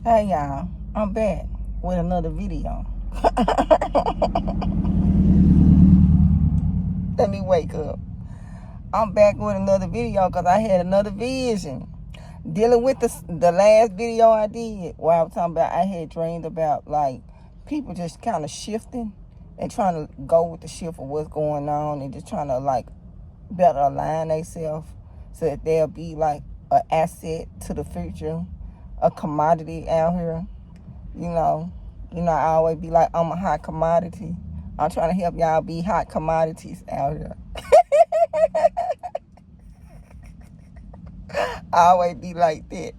Hey y'all, I'm back with another video. Let me wake up. I'm back with another video because I had another vision. Dealing with the last video I did, where I was talking about I had dreamed about like people just kind of shifting and trying to go with the shift of what's going on and just trying to like better align themselves so that they'll be like an asset to the future, a commodity out here. You know, I always be like, I'm a hot commodity. I'm trying to help y'all be hot commodities out here. I always be like that.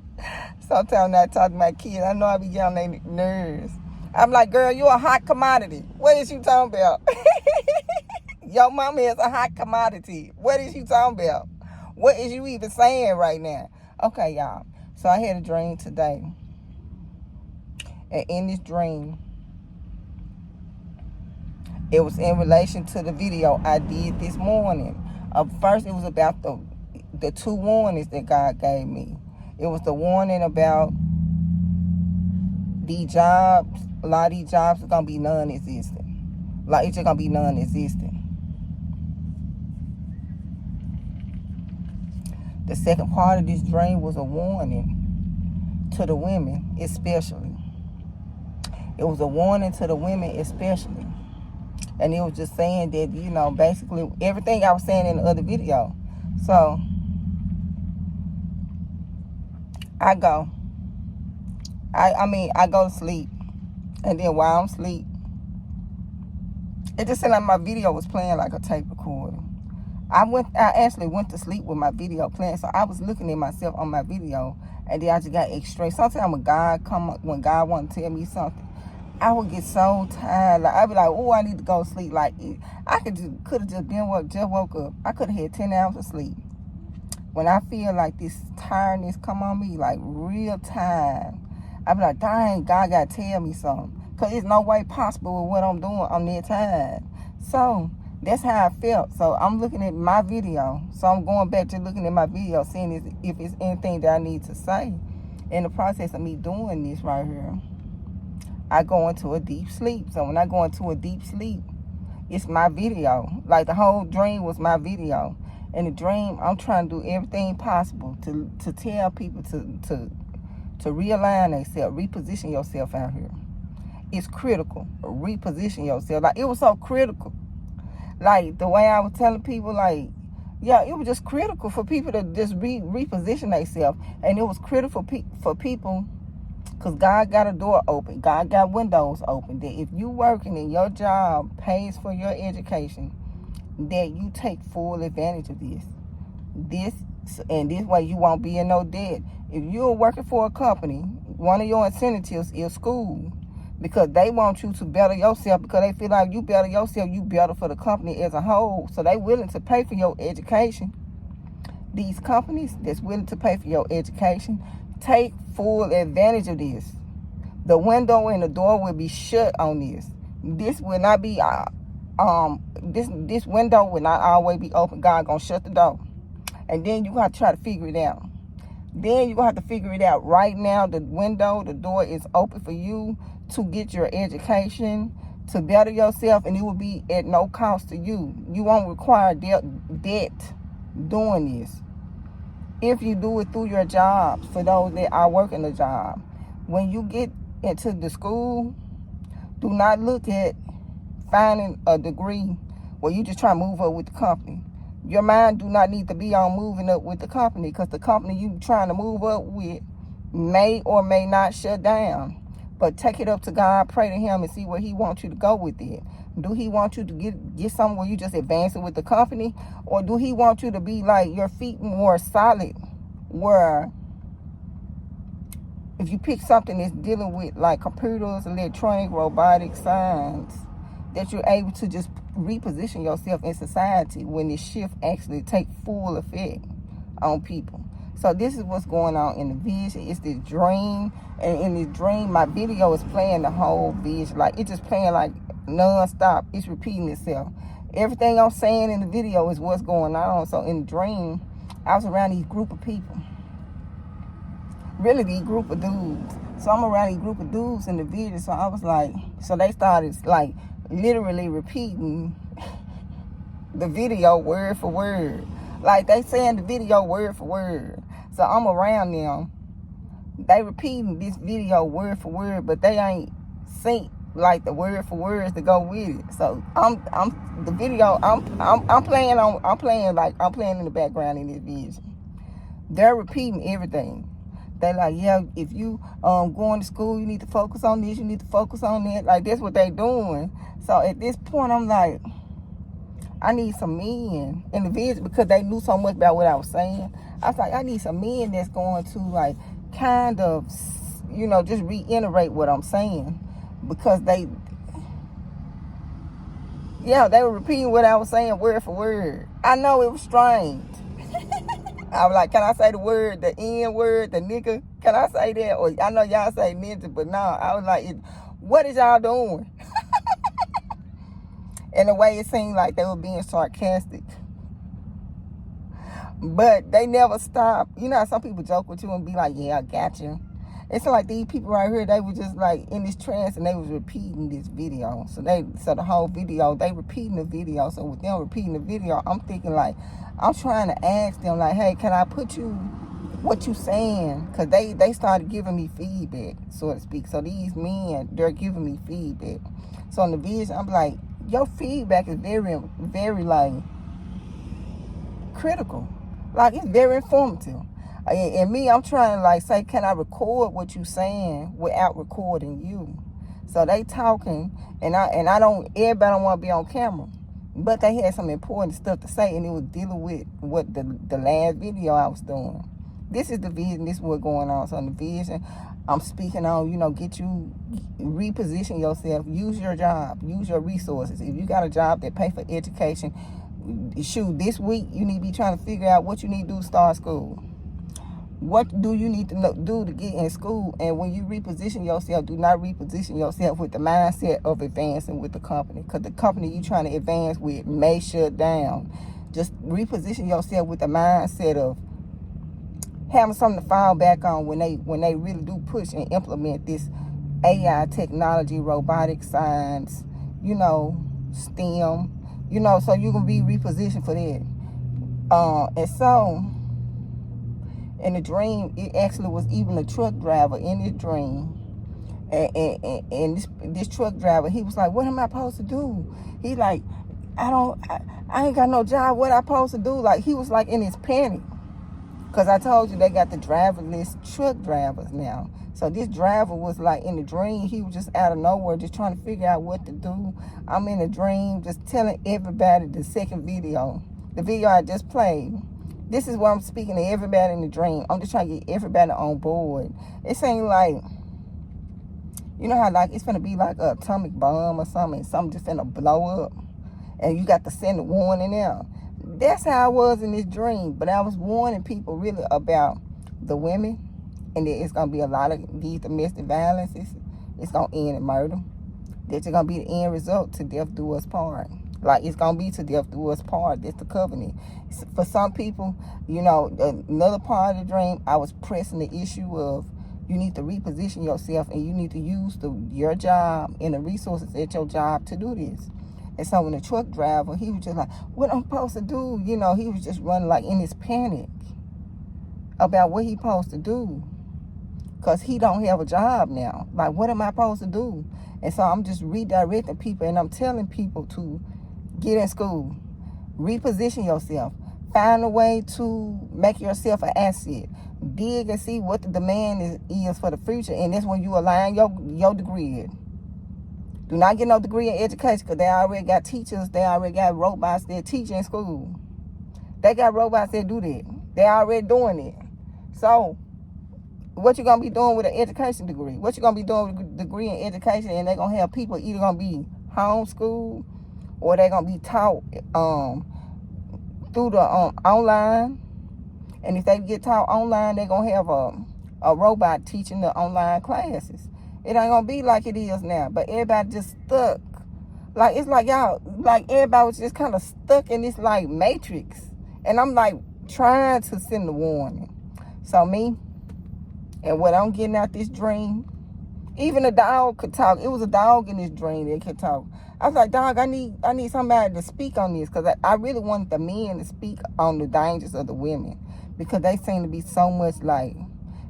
Sometimes when I talk to my kids, I know I be getting on their nerves. I'm like, girl, you a hot commodity. What is you talking about? Your mama is a hot commodity. What is you talking about? What is you even saying right now? Okay, y'all. So I had a dream today. And in this dream, it was in relation to the video I did this morning. First, it was about the two warnings that God gave me. It was the warning about these jobs. A lot of these jobs are going to be non-existent. Like, it's just going to be non-existent. The second part of this dream was a warning to the women, especially. It was a warning to the women, especially. And it was just saying that, basically everything I was saying in the other video. So, I go to sleep. And then while I'm asleep, it just seemed like my video was playing like a tape recorder. I actually went to sleep with my video playing. So I was looking at myself on my video. And then I just got extreme. Sometimes when God wants to tell me something, I would get so tired. Like I'd be like, oh, I need to go to sleep. Like I could have just woke up. I could have had 10 hours of sleep. When I feel like this tiredness come on me, like real tired, I be like, dang, God got to tell me something. Because there's no way possible with what I'm doing. I'm that tired. So that's how I felt. So I'm looking at my video. So I'm going back to looking at my video, seeing if it's anything that I need to say. In the process of me doing this right here, I go into a deep sleep. So when I go into a deep sleep, it's my video. Like the whole dream was my video. In the dream, I'm trying to do everything possible to tell people to realign themselves, reposition yourself out here. It's critical. Reposition yourself. Like it was so critical. Like the way I was telling people, like, yeah, it was just critical for people to just reposition themselves. And it was critical for people. Because God got a door open. God got windows open. That if you working and your job pays for your education, that you take full advantage of this. This way you won't be in no debt. If you're working for a company, one of your incentives is school. Because they want you to better yourself. Because they feel like you better yourself, you better for the company as a whole. So they willing to pay for your education. These companies that's willing to pay for your education, take full advantage of this. The window and the door will be shut on this. This will not be this window will not always be open. God gonna shut the door. And then you have to try to figure it out. Then you're gonna have to figure it out. Right now, the door is open for you to get your education, to better yourself, and it will be at no cost to you. You won't require debt doing this. If you do it through your jobs, for those that are working a job, when you get into the school, do not look at finding a degree where you just try to move up with the company. Your mind do not need to be on moving up with the company, because the company you trying to move up with may or may not shut down. But take it up to God, pray to him, and see where he wants you to go with it. Do he want you to get somewhere where you just advancing with the company? Or do he want you to be like your feet more solid, where if you pick something that's dealing with like computers, electronic, robotic, science, that you're able to just reposition yourself in society when this shift actually take full effect on people. So this is what's going on in the vision. It's this dream. And in this dream, my video is playing the whole vision. Like, it's just playing like non-stop. It's repeating itself. Everything I'm saying in the video is what's going on. So in the dream, I was around these group of people. really these group of dudes. So I'm around these group of dudes in the video. So I was like, so they started like literally repeating the video word for word. Like they saying the video word for word. So I'm around them. They repeating this video word for word, but they ain't sync like the word for words to go with it. So I'm the video I'm playing in the background in this video. They're repeating everything. They like, yeah, if you going to school, you need to focus on this, you need to focus on that. Like that's what they doing. So at this point I'm like, I need some men in the video because they knew so much about what I was saying. I was like, I need some men that's going to like kind of, you know, just reiterate what I'm saying. Because they were repeating what I was saying word for word. I know it was strange. I was like, can I say the word, the N word, the nigga? Can I say that? Or I know y'all say ninja, but no. I was like, what is y'all doing? In a way, it seemed like they were being sarcastic. But they never stopped. You know how some people joke with you and be like, yeah, I got you. It's like these people right here, they were just like in this trance and they was repeating this video. So the whole video, they repeating the video. So with them repeating the video, I'm thinking like, I'm trying to ask them like, hey, can I put you, what you saying? Because they started giving me feedback, so to speak. So these men, they're giving me feedback. So in the vision, I'm like, your feedback is very, very like critical. Like it's very informative. And me, I'm trying to like say, can I record what you saying without recording you? So they talking, and I don't, everybody don't want to be on camera, but they had some important stuff to say, and it was dealing with what the last video I was doing. This is the vision. This is what's going on. So in the vision, I'm speaking on, you know, get you reposition yourself, use your job, use your resources. If you got a job that pay for education, shoot, this week you need to be trying to figure out what you need to do to start school. What do you need to do to get in school? And when you reposition yourself, do not reposition yourself with the mindset of advancing with the company. Because the company you're trying to advance with may shut down. Just reposition yourself with the mindset of having something to fall back on when they really do push and implement this AI technology, robotic science, you know, STEM, you know, so you can be repositioned for that. And so in the dream, it actually was even a truck driver in this dream. And this truck driver, he was like, what am I supposed to do? He like, I ain't got no job. What I supposed to do? Like, he was like in his panic. Because I told you they got the driverless truck drivers now. So this driver was like in the dream. He was just out of nowhere, just trying to figure out what to do. I'm in a dream, just telling everybody the second video. The video I just played. This is what I'm speaking to everybody in the dream. I'm just trying to get everybody on board. It ain't like, you know how like it's gonna be like an atomic bomb or something, and something just gonna blow up, and you got to send a warning out. That's how I was in this dream. But I was warning people really about the women, and that it's gonna be a lot of these domestic violences. It's gonna end in murder. That's gonna be the end result, to death do us part. Like, it's going to be to death do us part. That's the covenant. For some people, you know, another part of the dream, I was pressing the issue of you need to reposition yourself and you need to use your job and the resources at your job to do this. And so when the truck driver, he was just like, what I'm supposed to do? You know, he was just running like in his panic about what he supposed to do. Because he don't have a job now. Like, what am I supposed to do? And so I'm just redirecting people, and I'm telling people to get in school, reposition yourself, find a way to make yourself an asset, dig and see what the demand is for the future, and that's when you align your degree in. Do not get no degree in education, because they already got teachers, they already got robots that teach in school. They got robots that do that. They already doing it. So what you gonna be doing with an education degree? What you gonna be doing with a degree in education? And they're gonna have people either gonna be homeschooled, or they're going to be taught through the online. And if they get taught online, they're going to have a robot teaching the online classes. It ain't going to be like it is now. But everybody just stuck. Like, it's like y'all, like everybody was just kind of stuck in this like matrix. And I'm like trying to send the warning. So me, And what I'm getting out this dream, even a dog could talk. It was a dog in this dream that could talk. I was like, dog, I need somebody to speak on this, because I really wanted the men to speak on the dangers of the women, because they seem to be so much like,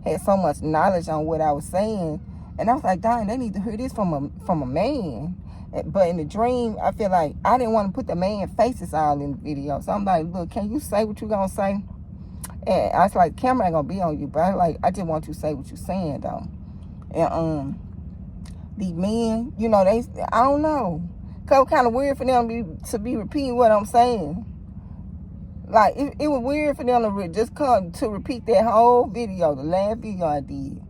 had so much knowledge on what I was saying. And I was like, dang, they need to hear this from a man. But in the dream, I feel like I didn't want to put the man faces all in the video. So I'm like, look, can you say what you gonna say? And I was like, camera ain't gonna be on you, but I just want you to say what you're saying though. And these men, you know, I don't know. Cause kind of weird for them to be repeating what I'm saying. Like it was weird for them to just come to repeat that whole video, the last video I did.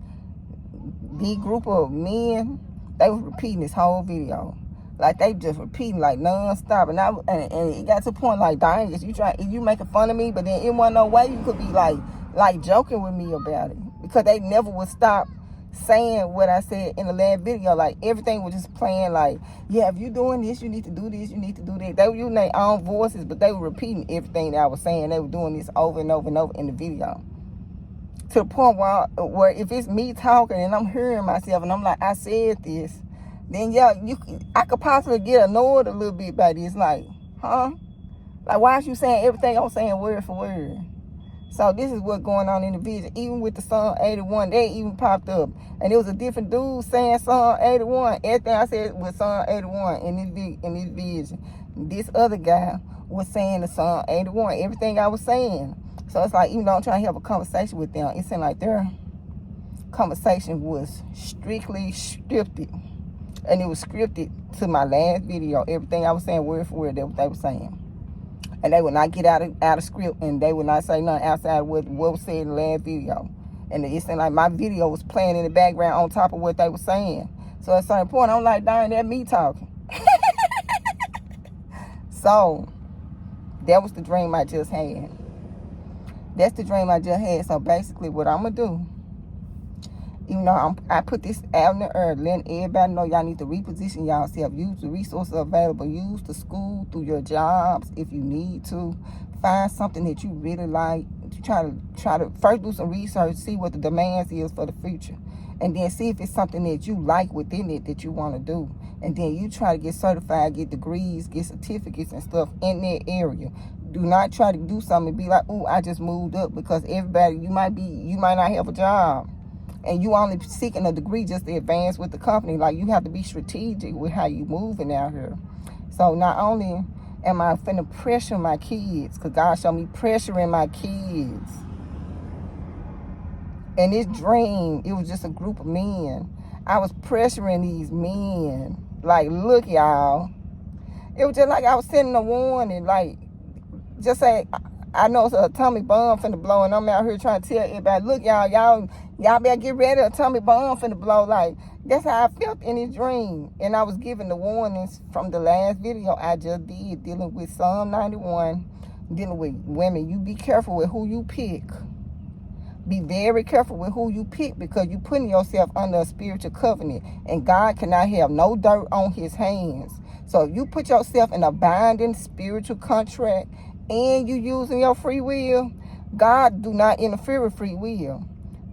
The group of men, they was repeating this whole video. Like they just repeating like non-stop. And it got to the point like, dang, is you making fun of me? But then it wasn't no way you could be like joking with me about it. Because they never would stop saying what I said in the last video. Like everything was just playing like, yeah, if you doing this, you need to do this, you need to do that. They were using their own voices, but they were repeating everything that I was saying. They were doing this over and over and over in the video. To the point where if it's me talking and I'm hearing myself and I'm like, I said this, then yeah, I could possibly get annoyed a little bit by this. Like, huh? Like, why is you saying everything I'm saying word for word? So this is what's going on in the vision. Even with the Psalm 81, they even popped up. And it was a different dude saying Psalm 81. Everything I said was Psalm 81 in this vision. This other guy was saying the Psalm 81. Everything I was saying. So it's like, even though I'm trying to have a conversation with them, it seemed like their conversation was strictly scripted. And it was scripted to my last video. Everything I was saying word for word, that's what they were saying. And they would not get out of script, and they would not say nothing outside of what was said in the last video. And it seemed like my video was playing in the background on top of what they were saying. So at a certain point, I'm like, darn, that's me talking. So that was the dream I just had. That's the dream I just had. So basically what I'm going to do, even though I put this out in the earth, letting everybody know y'all need to reposition yourself. Use the resources available. Use the school through your jobs if you need to. Find something that you really like. Try to first do some research, see what the demands is for the future. And then see if it's something that you like within it that you want to do. And then you try to get certified, get degrees, get certificates and stuff in that area. Do not try to do something and be like, oh, I just moved up, because everybody, you might not have a job. And you only seeking a degree just to advance with the company. Like, you have to be strategic with how you moving out here. So not only am I finna pressure my kids, because God showed me pressuring my kids. In this dream, it was just a group of men. I was pressuring these men. Like, look, y'all. It was just like I was sending a warning. Like, just say, I know it's an atomic bomb finna blow, and I'm out here trying to tell everybody, look, y'all better get ready, atomic bomb finna blow. Like, that's how I felt in this dream. And I was given the warnings from the last video I just did, dealing with Psalm 91, dealing with women. You be careful with who you pick. Be very careful with who you pick, because you're putting yourself under a spiritual covenant, and God cannot have no dirt on his hands. So if you put yourself in a binding spiritual contract and you using your free will, God do not interfere with free will.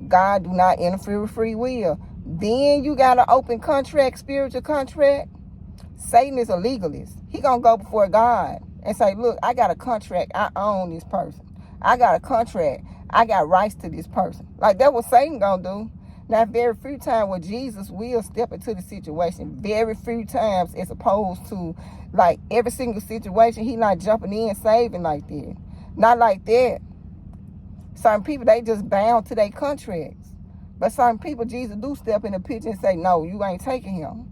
God do not interfere with free will. Then you got an open contract, spiritual contract. Satan is a legalist. He gonna go before God and say, look, I got a contract. I own this person. I got a contract. I got rights to this person. Like, that's what Satan gonna do. Now, very few times where Jesus will step into the situation. Very few times, as opposed to, like, every single situation, he not jumping in saving like that. Not like that. Certain people, they just bound to their contracts. But certain people, Jesus do step in the picture and say, no, you ain't taking him.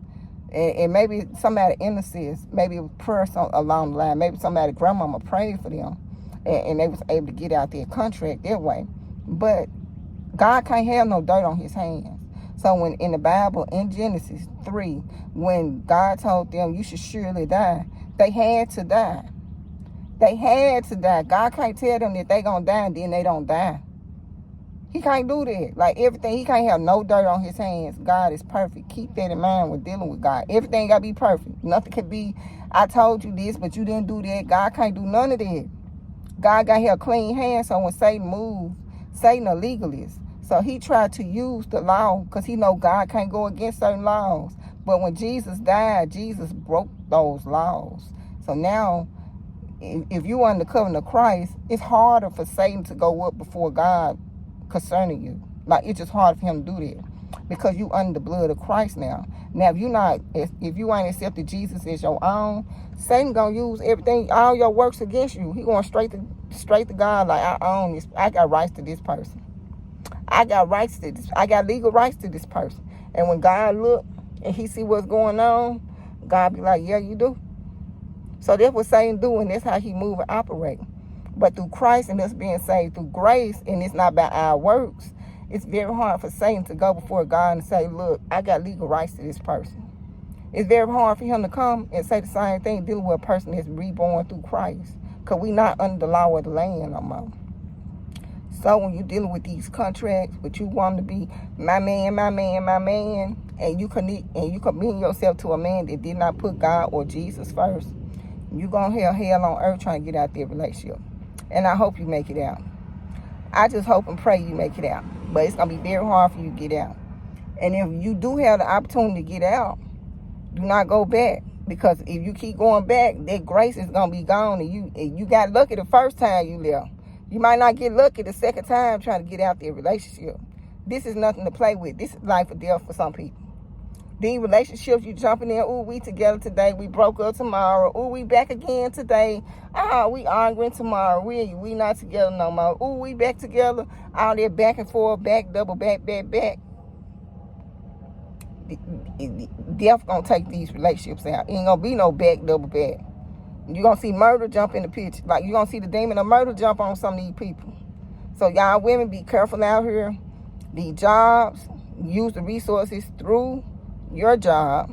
And maybe somebody innocent, maybe a prayer along the line, maybe somebody grandmama prayed for them, and they was able to get out their contract that way. But God can't have no dirt on his hands. So when in the Bible, in Genesis 3, when God told them you should surely die, they had to die. They had to die. God can't tell them that they gonna die and then they don't die. He can't do that. Like, everything, he can't have no dirt on his hands. God is perfect. Keep that in mind when dealing with God. Everything gotta be perfect. Nothing can be, I told you this, but you didn't do that. God can't do none of that. God got to have clean hands. So when Satan moves, Satan a legalist. So he tried to use the law because he know God can't go against certain laws. But when Jesus died, Jesus broke those laws. So now, if you under the covenant of Christ, it's harder for Satan to go up before God concerning you. Like, it's just hard for him to do that because you under the blood of Christ now. Now, if you ain't accepted Jesus as your own, Satan gonna use everything, all your works against you. He going straight to God. Like, I own this. I got rights to this person. I got rights to this. I got legal rights to this person. And when God look and he see what's going on, God be like, yeah, you do. So that's what Satan do, and that's how he move and operate. But through Christ and us being saved through grace, and it's not by our works, it's very hard for Satan to go before God and say, look, I got legal rights to this person. It's very hard for him to come and say the same thing dealing with a person that's reborn through Christ, because we not under the law of the land no more. So when you're dealing with these contracts, but you want to be my man, and you commend yourself to a man that did not put God or Jesus first, you're going to have hell on earth trying to get out that relationship. And I hope you make it out. I just hope and pray you make it out. But it's going to be very hard for you to get out. And if you do have the opportunity to get out, do not go back. Because if you keep going back, that grace is going to be gone. And you got lucky the first time you left. You might not get lucky the second time trying to get out their relationship. This is nothing to play with. This is life or death for some people. These relationships, you jumping in, ooh, we together today, we broke up tomorrow, ooh, we back again today, we arguing tomorrow, we not together no more, ooh, we back together, all that back and forth, back, double back. Death gonna take these relationships out. Ain't gonna be no back, double back. You're gonna see murder jump in the picture. Like, you're gonna see the demon of murder jump on some of these people. So y'all women, be careful out here. These jobs, use the resources through your job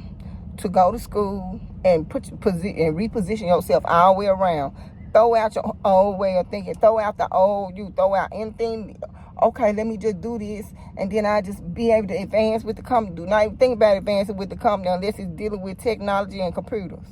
to go to school and reposition yourself all the way around. Throw out your old way of thinking. Throw out the old you. Throw out anything. Okay, let me just do this, and then I just be able to advance with the company. Do not even think about advancing with the company unless it's dealing with technology and computers.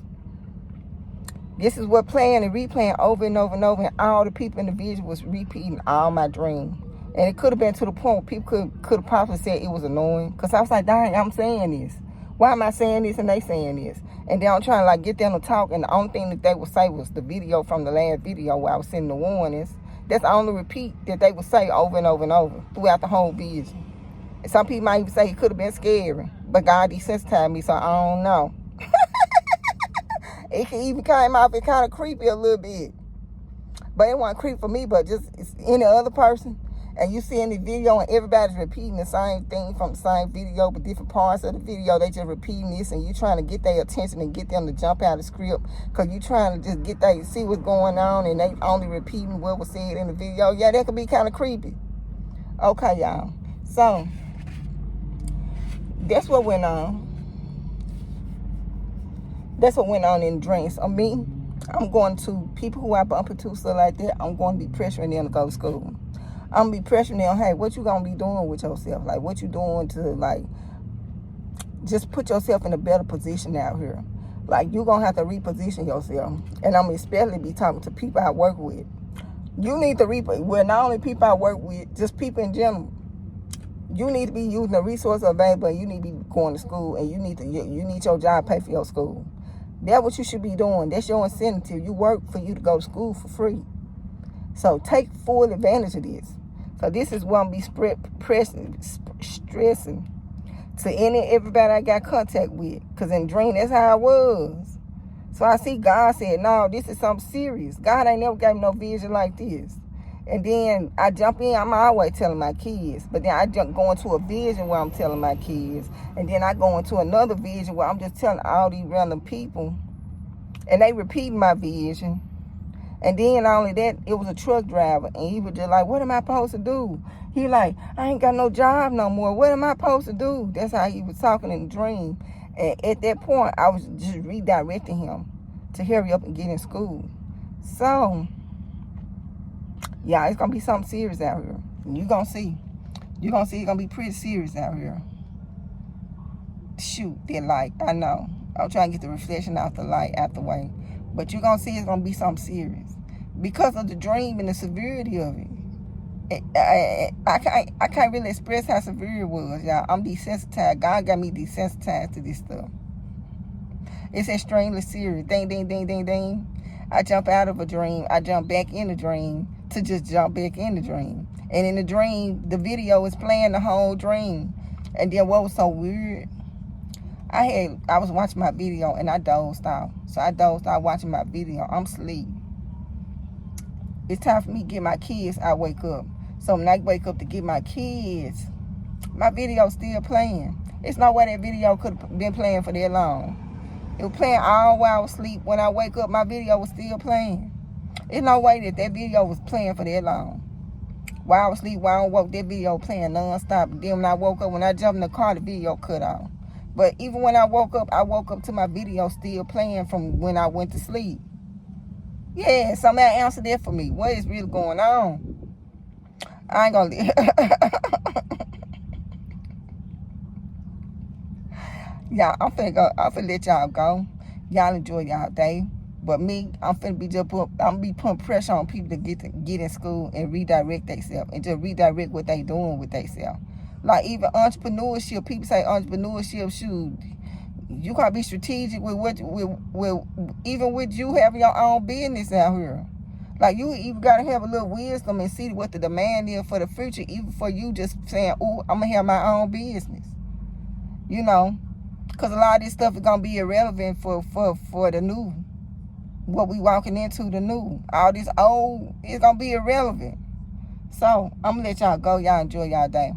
This is what playing and replaying over and over and over, and all the people in the vision was repeating all my dreams. And it could have been to the point where people could have probably said it was annoying. Because I was like, dang, I'm saying this. Why am I saying this and they saying this? And then I'm trying to like get them to talk. And the only thing that they would say was the video from the last video where I was sending the warnings. That's the only repeat that they would say over and over and over throughout the whole vision. And some people might even say it could have been scary. But God desensitized me, so I don't know. It even came off it kind of creepy a little bit. But it wasn't creepy for me, but just any other person. And you see in the video and everybody's repeating the same thing from the same video, but different parts of the video, they just repeating this, and you trying to get their attention and get them to jump out of the script because you trying to just see what's going on, and they only repeating what was said in the video. Yeah, that could be kind of creepy. Okay, y'all. So, that's what went on. That's what went on in dreams. So me, I'm going to people who I bump into, stuff like that, I'm going to be pressuring them to go to school. I'm going to be pressuring them, hey, what you going to be doing with yourself? Like, what you doing to, like, just put yourself in a better position out here. Like, you're going to have to reposition yourself. And I'm especially be talking to people I work with. You need to well, not only people I work with, just people in general. You need to be using the resources available, and you need to be going to school, and you need your job to pay for your school. That's what you should be doing. That's your incentive. You work for you to go to school for free. So take full advantage of this. So this is what I'm be stressing to everybody I got contact with. Because in dream, that's how I was. So I see God said, no, this is something serious. God ain't never gave me no vision like this. And then I jump in, I'm always telling my kids. But then I go into a vision where I'm telling my kids. And then I go into another vision where I'm just telling all these random people. And they repeat my vision. And then not only that, it was a truck driver. And he was just like, what am I supposed to do? He like, I ain't got no job no more. What am I supposed to do? That's how he was talking in the dream. And at that point, I was just redirecting him to hurry up and get in school. So, yeah, it's going to be something serious out here. You're going to see. You're going to see it's going to be pretty serious out here. Shoot, that light. I know. I'm trying to get the reflection out the light out the way. But you're going to see it's going to be something serious. Because of the dream and the severity of it. I can't really express how severe it was, y'all. I'm desensitized. God got me desensitized to this stuff. It's extremely serious. Ding, ding, ding, ding, ding. I jump out of a dream. I jump back in the dream to just jump back in the dream. And in the dream, the video is playing the whole dream. And then what was so weird, I was watching my video and I dozed off. So I dozed off watching my video. I'm asleep. It's time for me to get my kids. I wake up. So when I wake up to get my kids, my video's still playing. It's no way that video could have been playing for that long. It was playing all while I was asleep. When I wake up, my video was still playing. There's no way that video was playing for that long. While I was asleep, while I woke, that video playing non-stop. Then when I woke up, when I jumped in the car, the video cut off. But even when I woke up to my video still playing from when I went to sleep. Yeah, somebody answer that for me. What is really going on? I ain't gonna y'all, I'm finna let y'all go. Y'all enjoy y'all day. But me, I'm be putting pressure on people to get in school and redirect themselves and just redirect what they doing with themselves. Like even entrepreneurship, people say entrepreneurship should. You gotta be strategic with even with you having your own business out here. Like you even gotta have a little wisdom and see what the demand is for the future, even for you just saying, "Oh, I'm gonna have my own business." You know, because a lot of this stuff is gonna be irrelevant for the new. What we walking into the new. All this old is gonna be irrelevant. So I'm gonna let y'all go. Y'all enjoy y'all day.